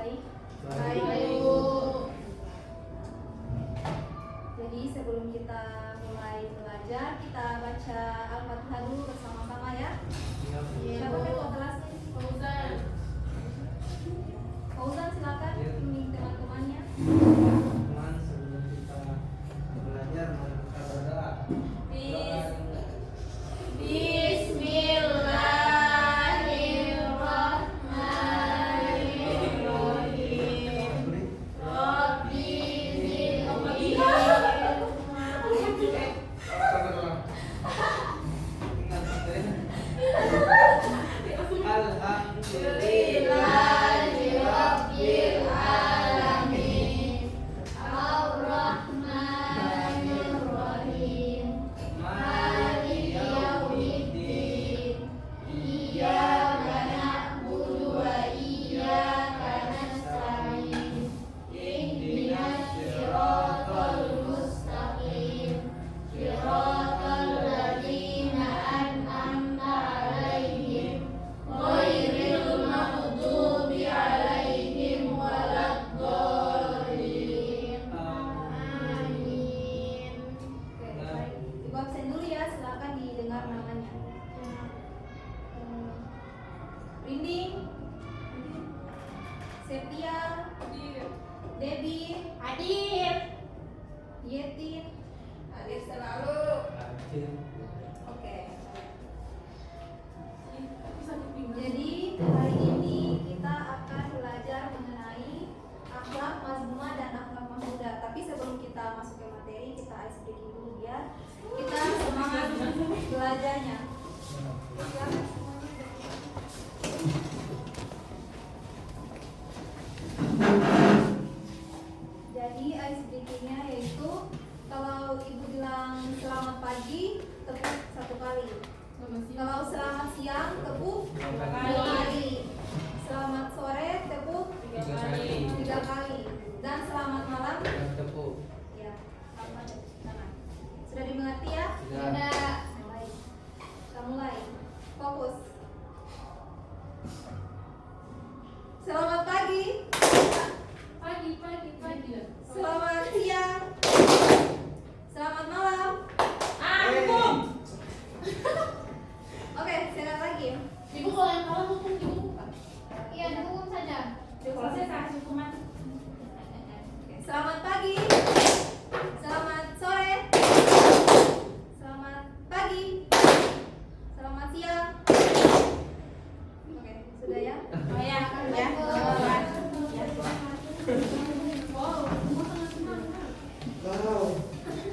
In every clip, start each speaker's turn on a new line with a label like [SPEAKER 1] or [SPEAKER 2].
[SPEAKER 1] Baik.
[SPEAKER 2] Baik.
[SPEAKER 1] Jadi sebelum kita mulai belajar, kita baca Al-Fatihah dulu bersama-sama ya. Siapa ketua kelasnya?
[SPEAKER 2] Fauzan.
[SPEAKER 1] Fauzan silakan bimbing teman-temannya.
[SPEAKER 3] Teman, sebelum kita belajar mari kita berdoa.
[SPEAKER 2] Bismillahirrahmanirrahim. Rabbi zidni Alhamdulillahi Rabbil Alamin. Ar-Rahmanir-Rahim. Maliki yaumiddin. Iyyaka na'budu wa iyyaka nasta'in. Ihdinas siratal mustaqim. Siratal ladzina an'amta 'alaihim ghairil maghdubi 'alaihim waladdallin. Amin.
[SPEAKER 1] Oke, baik. Ibu absen dulu ya, silakan didengar namanya. Rinding, Septia, Debbie,
[SPEAKER 2] Hadir.
[SPEAKER 1] Yetin.
[SPEAKER 2] Hadir selalu.
[SPEAKER 1] Oke. Jadi hari ini kita akan belajar mengenai akhlak mazmumah dan akhlak mahmudah. Tapi sebelum kita masuk ke materi, kita ice breaking dulu ya. Kita semangat belajarnya. Silakan semuanya. Jadi ice breakingnya yaitu kalau ibu bilang selamat pagi, tepuk 1 kali. Kalau selamat siang, tepuk 2 kali. Selamat sore, tepuk 3 kali. Dan selamat malam, ya, selamat tangan. Sudah dimengerti ya?
[SPEAKER 2] Sudah.
[SPEAKER 1] Baik. Kita mulai. Fokus. Selamat pagi.
[SPEAKER 2] Pagi.
[SPEAKER 1] Selamat siang. Selamat malam.
[SPEAKER 2] Hukum.
[SPEAKER 1] Oke, sekali lagi.
[SPEAKER 2] Ibu kalau yang kalah hukum ibu bukan?
[SPEAKER 1] Iya, hukum saja.
[SPEAKER 2] Kalau saya kasih hukuman.
[SPEAKER 1] Oke, selamat pagi. Selamat sore. Selamat pagi. Selamat siang. Oke, sudah ya?
[SPEAKER 2] Oh ya, ya. Wow, semua sangat semangat.
[SPEAKER 3] Wow,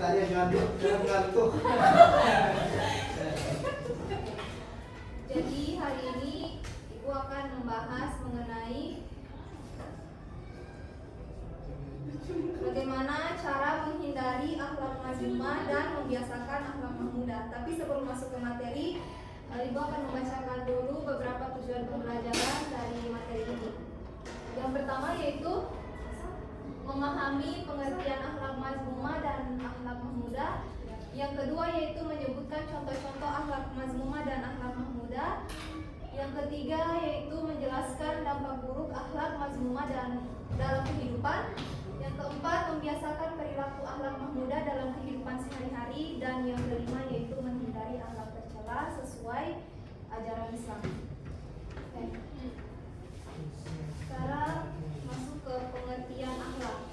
[SPEAKER 3] saya gantuk.
[SPEAKER 1] Jadi hari ini Ibu akan membahas mengenai bagaimana cara menghindari akhlak mazmumah dan membiasakan akhlak mahmudah. Tapi sebelum masuk ke materi, Ibu akan membacakan dulu beberapa tujuan pembelajaran dari materi ini. Yang pertama yaitu memahami pengertian akhlak mazmumah dan akhlak mahmudah. Yang kedua yaitu menyebutkan contoh-contoh akhlak mazmumah dan akhlak mahmudah. Yang ketiga yaitu menjelaskan dampak buruk akhlak mazmumah dan dalam kehidupan. Yang keempat membiasakan perilaku akhlak mahmudah dalam kehidupan sehari-hari. Dan yang kelima yaitu menghindari akhlak tercela sesuai ajaran Islam. Oke. Sekarang masuk ke pengertian akhlak.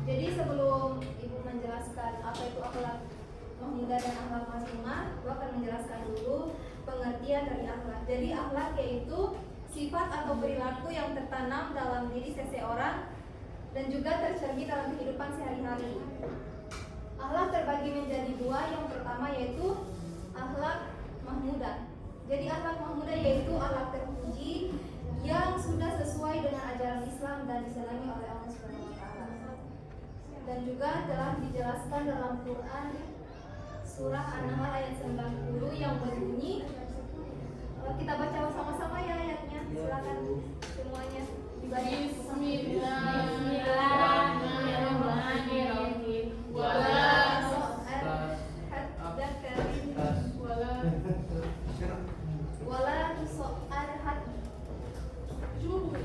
[SPEAKER 1] Jadi sebelum Ibu menjelaskan apa itu akhlak mahmudah dan akhlak mazmumah, Ibu akan menjelaskan dulu pengertian dari akhlak. Jadi akhlak yaitu sifat atau perilaku yang tertanam dalam diri seseorang dan juga tercermin dalam kehidupan sehari-hari. Akhlak terbagi menjadi dua. Yang pertama yaitu akhlak mahmudah. Jadi akhlak mahmudah yaitu akhlak terpuji yang sudah sesuai dengan ajaran Islam dan disenangi oleh Allah Subhanahu wa taala. Dan juga telah dijelaskan dalam Quran surah An-Nahl ayat 90 yang berbunyi, kita baca sama-sama ya ayatnya. Silakan semuanya dibaca.
[SPEAKER 2] Bismillahirrahmanirrahim.
[SPEAKER 1] Wala tuso'al had.
[SPEAKER 2] Cuma bukan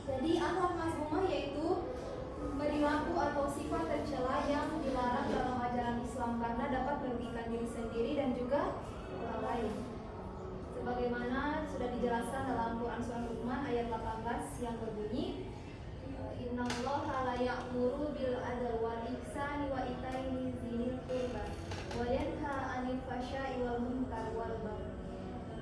[SPEAKER 1] Jadi akhlak mazmumah yaitu perilaku atau sifat tercela yang dilarang dalam ajaran Islam karena dapat merugikan diri sendiri dan juga orang lain. Sebagaimana sudah dijelaskan dalam Quran surah Luqman ayat 18 yang berbunyi, Innallaha la ya'muru bil adl wal ihsani wa ita'i dzil qurba wa yanha 'anil fahsya'i wal munkar wal baghi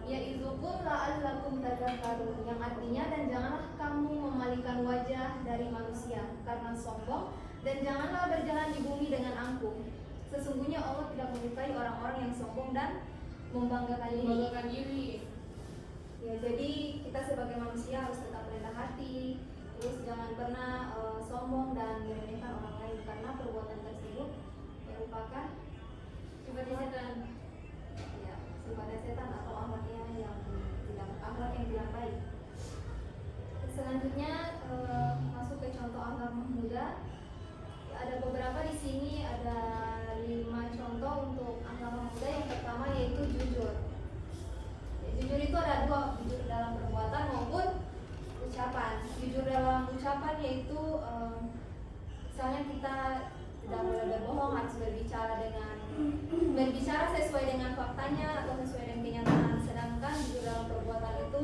[SPEAKER 1] ya'izukum la'allakum tadhakkarun, yang artinya dan janganlah kamu memalingkan wajah dari manusia karena sombong, dan janganlah berjalan di bumi dengan angkuh. Sesungguhnya Allah tidak menyukai orang-orang yang sombong dan membanggakan diri. Ya, jadi kita sebagai manusia harus tetap rendah hati, terus jangan pernah sombong dan meremehkan orang lain karena perbuatan tersebut merupakan sifatnya setan atau akhlak yang tidak baik. Selanjutnya masuk ke contoh akhlak mahmudah. Ada beberapa di sini, ada 5 contoh untuk akhlak mahmudah. Yang pertama yaitu jujur. Jujur itu ada 2, jujur dalam perbuatan maupun ucapan. Jujur dalam ucapan yaitu misalnya kita tidak boleh berbohong, harus berbicara sesuai dengan faktanya atau sesuai dengan kenyataan. Sedangkan jujur dalam perbuatan itu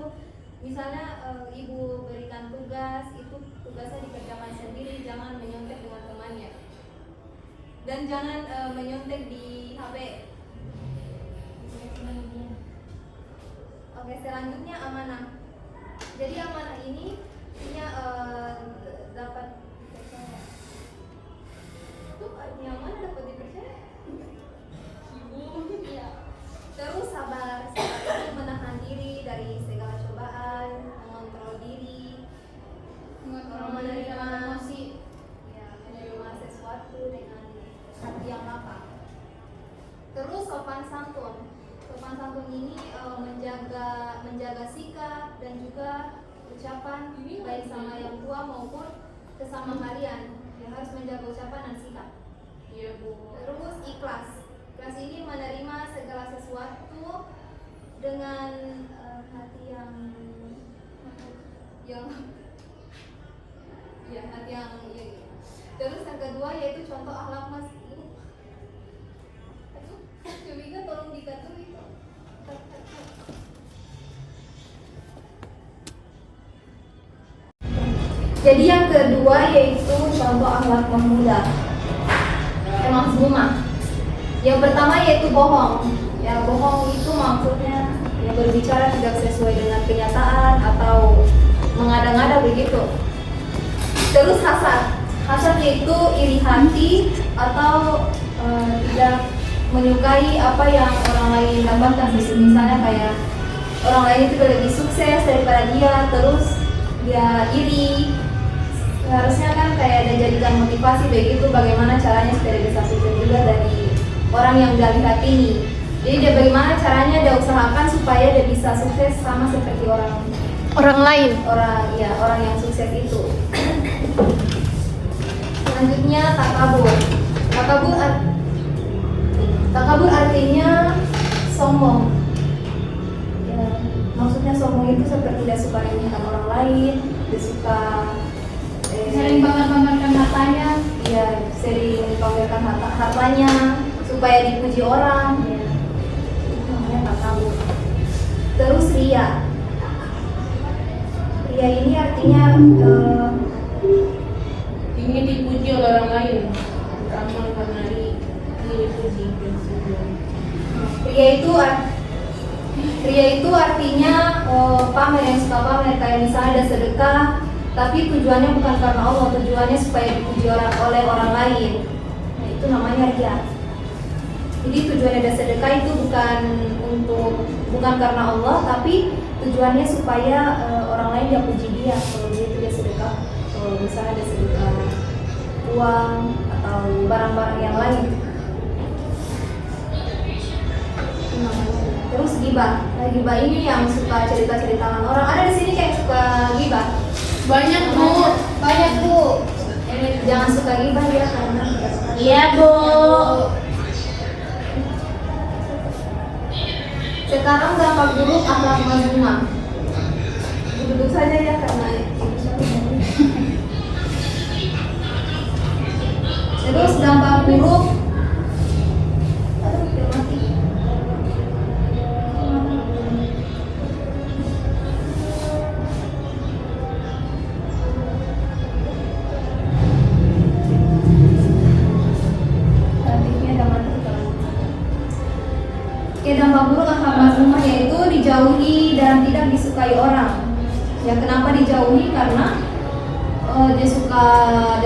[SPEAKER 1] misalnya ibu berikan tugas, itu tugasnya dikerjakan sendiri, jangan menyontek dengan temannya dan jangan menyontek di HP. Oke, selanjutnya amanah. Jadi amanah ini artinya dapat dipercaya. Itu artinya amanah dapat dipercaya. Iya. Terus sabar itu menahan diri dari segala cobaan, mengontrol diri, menerima emosi, ya, menerima sesuatu dengan hati yang lapang. Terus sopan santun. Sopan santun ini menjaga sikap dan juga ucapan baik sama yang tua maupun sesama kalian. Ya, harus menjaga ucapan dan sikap.
[SPEAKER 2] Iya, Bu.
[SPEAKER 1] Terus ikhlas. Ikhlas ini menerima segala sesuatu dengan hati yang hati yang ya. Terus yang kedua yaitu contoh akhlak mas. Coba tolong dikatur itu. Jadi yang kedua yaitu contoh akhlak mahmudah. Mazmumah. Yang pertama yaitu bohong. Ya, bohong itu maksudnya ya berbicara tidak sesuai dengan kenyataan atau mengada-ngada begitu. Terus hasad. Hasad yaitu iri hati atau tidak menyukai apa yang orang lain dapatkan. Misalnya kayak orang lain itu lebih sukses daripada dia, terus dia iri. Harusnya kan kayak ada jadikan motivasi begitu, bagaimana caranya supaya dia bisa sukses juga dari orang yang dia lihat ini. Jadi dia bagaimana caranya dia usahakan supaya dia bisa sukses sama seperti orang lain, orang yang sukses itu. Selanjutnya takabur. Takabur artinya sombong. Ya, maksudnya sombong itu seperti dia suka remehkan orang lain, dia suka sering pamer-pamerkan hartanya, ya sering pamerkan hartanya supaya dipuji orang, ya. Itu namanya takabur. Terus ria. Ria ini artinya
[SPEAKER 2] ingin dipuji oleh orang lain, beramal karena ingin dipuji.
[SPEAKER 1] Ria itu artinya pamer, yang suka pamer, kayak misalnya ada sedekah tapi tujuannya bukan karena Allah, tujuannya supaya dipuji oleh orang lain. Nah, itu namanya ria. Jadi tujuannya ada sedekah itu bukan karena Allah, tapi tujuannya supaya orang lain dia puji dia kalau dia sedekah. Kalau misalnya ada sedekah uang atau barang-barang yang lain. Terus gibah. Nah, gibah ini yang suka cerita-ceritakan orang. Ada di sini kayak suka gibah.
[SPEAKER 2] Banyak, Bu.
[SPEAKER 1] Jangan suka gibah ya, karena tidak suka.
[SPEAKER 2] Iya, Bu.
[SPEAKER 1] Sekarang dampak buruk akhlak mazmumah. Duduk saja ya karena buruk. Aduh, udah mati. Aktifnya udah mati. Oke, dampak buruk akhlak mazmumah yaitu dijauhi dan tidak disukai orang. Ya, kenapa dijauhi? Karena dia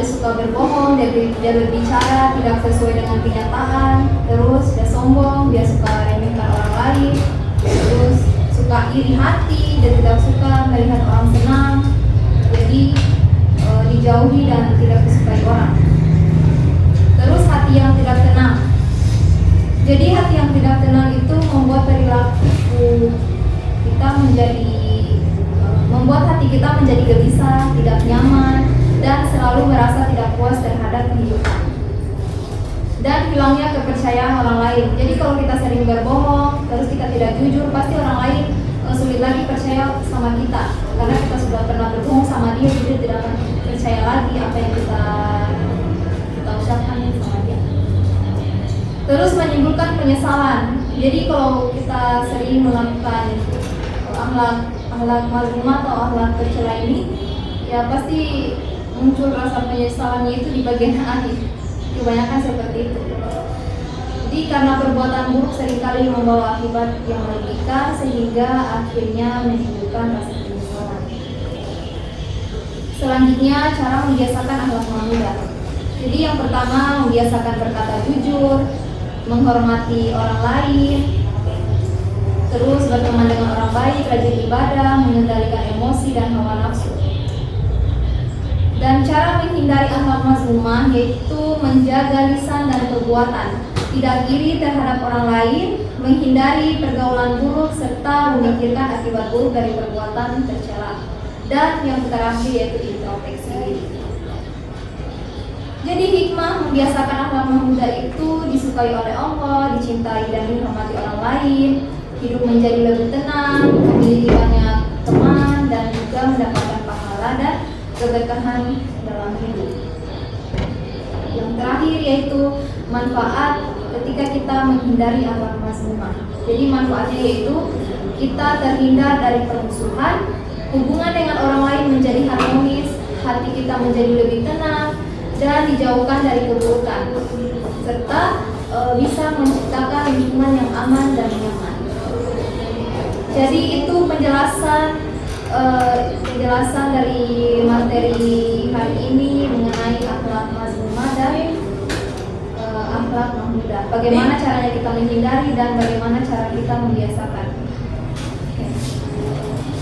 [SPEAKER 1] suka berbohong, dia berbicara tidak sesuai dengan kenyataan, terus dia sombong, dia suka remehkan orang lain, terus suka iri hati, dia tidak suka melihat orang senang. Jadi dijauhi dan tidak disukai orang. Terus hati yang tidak tenang. Jadi hati yang tidak tenang itu membuat perilaku kita membuat hati kita menjadi gelisah, tidak nyaman, dan selalu merasa tidak puas terhadap kehidupan. Dan hilangnya kepercayaan orang lain. Jadi kalau kita sering berbohong, terus kita tidak jujur, pasti orang lain sulit lagi percaya sama kita. Karena kita sudah pernah berbohong sama dia, jadi dia tidak akan percaya lagi apa yang kita ucapkan sama dia. Terus menimbulkan penyesalan. Jadi kalau kita sering melakukan akhlak mazmumah atau akhlak tercela ini, ya pasti muncul rasa penyesalannya itu di bagian akhir. Kebanyakan seperti itu. Jadi karena perbuatan buruk seringkali membawa akibat yang merugikan sehingga akhirnya menimbulkan rasa penyesalan. Selanjutnya, cara membiasakan akhlak mahmudah. Jadi yang pertama, membiasakan berkata jujur, menghormati orang lain, terus berteman dengan orang baik, rajin ibadah, mengendalikan emosi dan hawa nafsu. Dan cara menghindari akhlak mazmumah yaitu menjaga lisan dan perbuatan, tidak iri terhadap orang lain, menghindari pergaulan buruk serta memikirkan akibat buruk dari perbuatan tercela. Dan yang terakhir yaitu introspeksi diri. Jadi hikmah membiasakan akhlak mahmudah itu disukai oleh Allah, dicintai dan dihormati orang lain, hidup menjadi lebih tenang, memiliki banyak teman, dan juga mendapatkan pahala dan keberkahan dalam hidup. Yang terakhir yaitu manfaat ketika kita menghindari akhlak mazmumah. Jadi manfaatnya yaitu kita terhindar dari permusuhan, hubungan dengan orang lain menjadi harmonis, hati kita menjadi lebih tenang, dan dijauhkan dari keburukan, serta bisa menciptakan lingkungan yang aman dan nyaman. Jadi itu penjelasan dari materi hari ini mengenai akhlak mazmumah dan akhlak mahmudah. Bagaimana caranya kita menghindari dan bagaimana cara kita membiasakan.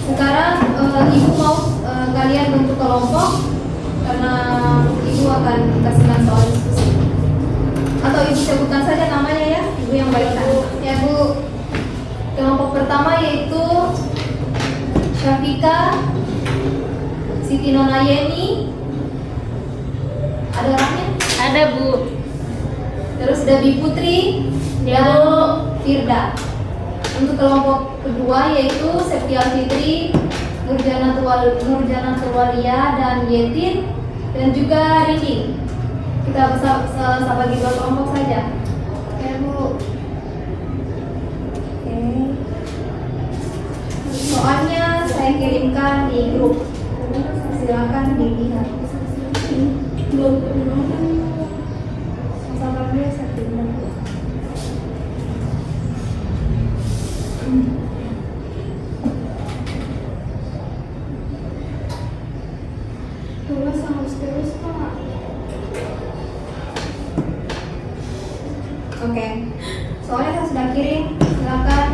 [SPEAKER 1] Sekarang ibu mau kalian bentuk kelompok karena ibu akan kasihkan soal diskusi. Atau ibu sebutkan saja namanya ya, ibu yang baikkan. Ya Bu. Kelompok pertama yaitu Syafika, Siti Nonayeni. Ada orangnya?
[SPEAKER 2] Ada Bu.
[SPEAKER 1] Terus Dabi Putri dan Firda. Untuk kelompok kedua yaitu Septial Fitri, Nurjana Turwalia dan Yetin, dan juga Rindi. Kita bisa bagi dua kelompok saja. Oke Bu. Oke. Soalnya saya kirimkan di grup. Silakan dilihat. Sama dia saya kirimkan. Tugas harus terus Pak. Oke. Soalnya saya sudah kirim. Silakan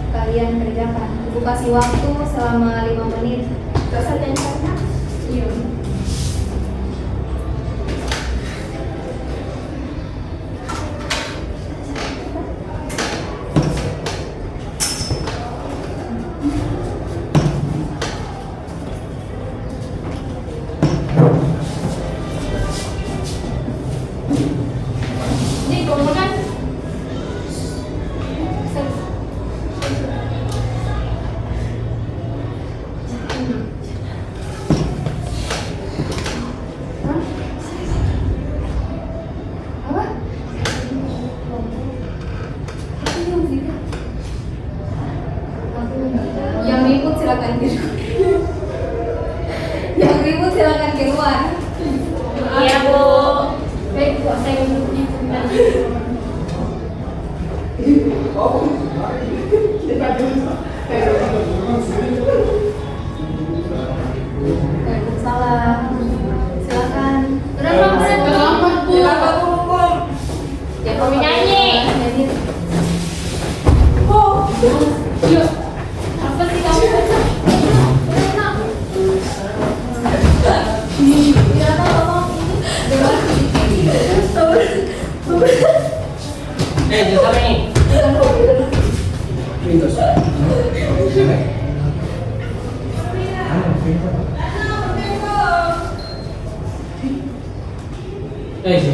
[SPEAKER 1] kalian kerjakan. Ibu kasih waktu selama 5 menit. Terus saja yang sana. Iya. silakan keluar.
[SPEAKER 2] Iya, Bu.
[SPEAKER 1] Baik, Bu, saya duduknya sebentar. Waalaikumsalam. Silakan.
[SPEAKER 2] Terlambat, Bu.
[SPEAKER 1] Ya,
[SPEAKER 2] Kami nyanyi.
[SPEAKER 1] Jadi,
[SPEAKER 2] Yuk. Apa sih kamu?
[SPEAKER 1] ya, tolong ini.
[SPEAKER 3] Jadi apa nih? Windows.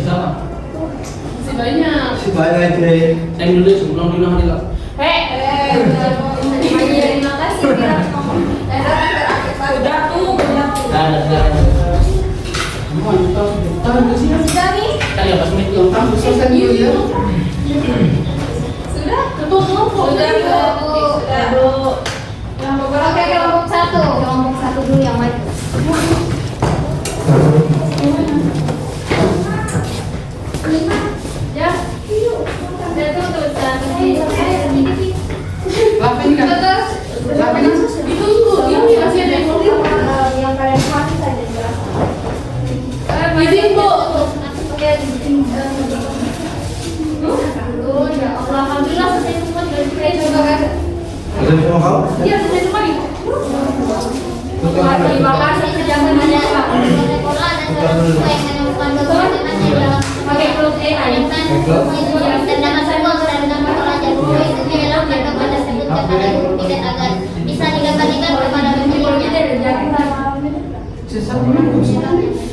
[SPEAKER 3] Sama.
[SPEAKER 2] Masih banyak.
[SPEAKER 3] Si banyak deh. Saya dulu sebelum dulu hari lah.
[SPEAKER 1] Terima kasih.
[SPEAKER 2] Udah tuh.
[SPEAKER 1] Sudah nih?
[SPEAKER 3] Kali apa menit yang tahu
[SPEAKER 1] Sudah?
[SPEAKER 2] Tutup.
[SPEAKER 1] Sudah, Bu.
[SPEAKER 2] Sudah, Bu.
[SPEAKER 1] Oke, kelompok satu. Kelompok satu dulu yang maju. Ya. Saya tuh tulisan
[SPEAKER 2] Itu ini masih ada yang mau.
[SPEAKER 1] yang kalian pahami saja jelaskan.
[SPEAKER 2] Izin, Bu.
[SPEAKER 1] Oke, ya Allah, alhamdulillah selesai semua dari saya coba kan.
[SPEAKER 3] Ada semua kau?
[SPEAKER 1] Iya, selesai semua nih. Terima kasih kerjasamanya Pak. Pakai peluk
[SPEAKER 4] bisa digambarkan kepada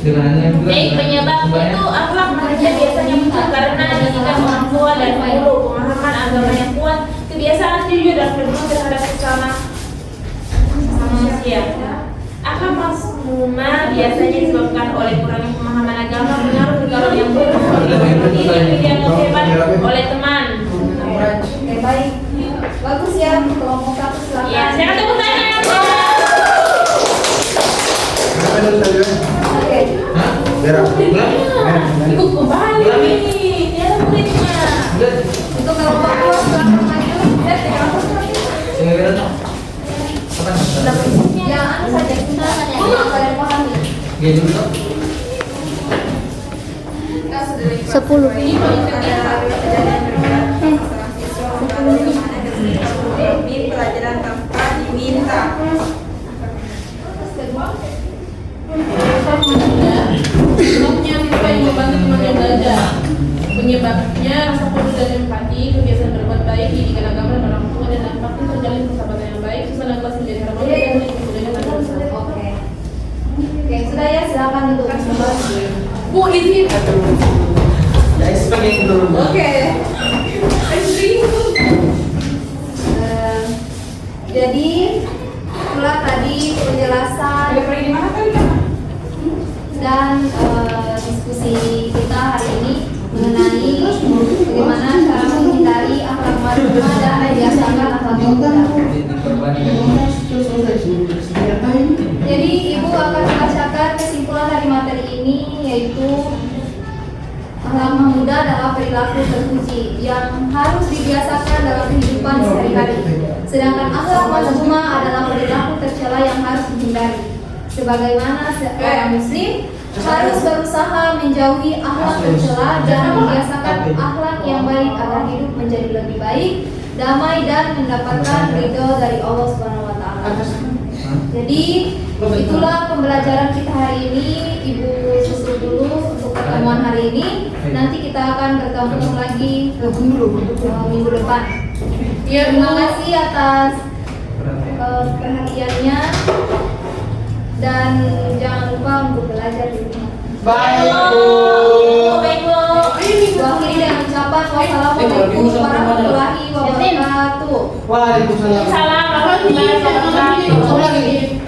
[SPEAKER 3] Dengan yang
[SPEAKER 2] Penyebab itu akhlak manusia biasanya muncul karena didikan orang tua dan guru, pemahaman agama yang kuat, kebiasaan jujur dan berdoa terhadap sesama manusia. Akhlak mazmumah biasanya disebabkan oleh kurangnya pemahaman agama, pengaruh lingkungan yang buruk, seperti itu dianggap hebat oleh teman.
[SPEAKER 1] Oke, baik. Bagus ya, kelompok satu silakan.
[SPEAKER 2] Ya, saya tepuk tangan.
[SPEAKER 1] Oke.
[SPEAKER 3] Berapa?
[SPEAKER 2] Ikut kembali. Tiada muridnya.
[SPEAKER 1] Untuk kelompok dua silakan maju. Ya, kelompok satu. Yang anu saja kita yang kalian pahami.
[SPEAKER 4] Sepuluh.
[SPEAKER 1] Ini
[SPEAKER 5] pelajaran tanpa diminta.
[SPEAKER 2] Sebabnya siswa yang membantu temannya belajar. Penyebabnya rasa peduli dan empati, kebiasaan berbuat baik, didikan agama dan orang tua dan dampaknya terjalin persahabatan yang baik, suasana kelas menjadi harmonis dan kemudian
[SPEAKER 1] Oke. Oke, sudah ya, silakan duduk.
[SPEAKER 2] Bu izin.
[SPEAKER 1] Oke. Jadi itulah tadi penjelasan dan diskusi kita hari ini mengenai bagaimana cara menghindari akhlak mazmumah dan membiasakan akhlak muda. Jadi Ibu akan membacakan kesimpulan dari materi ini, yaitu akhlak muda adalah perilaku terpuji yang harus dibiasakan dalam kehidupan sehari-hari. Sedangkan akhlak mazmumah adalah perilaku tercela yang harus dihindari. Sebagaimana seorang muslim harus berusaha menjauhi akhlak tercela dan membiasakan akhlak yang baik agar hidup menjadi lebih baik, damai dan mendapatkan ridho dari Allah Subhanahu wa taala. Jadi itulah pembelajaran kita hari ini. Ibu susul dulu untuk pertemuan hari ini. Nanti kita akan bertemu lagi minggu depan. Terima kasih atas perhatiannya dan jangan lupa untuk belajar di rumah.
[SPEAKER 2] Baik, Bu.
[SPEAKER 1] Akhiri dengan ucapan wassalamualaikum warahmatullahi wabarakatuh.
[SPEAKER 3] Waalaikumsalam.
[SPEAKER 2] Salam warahmatullahi wabarakatuh.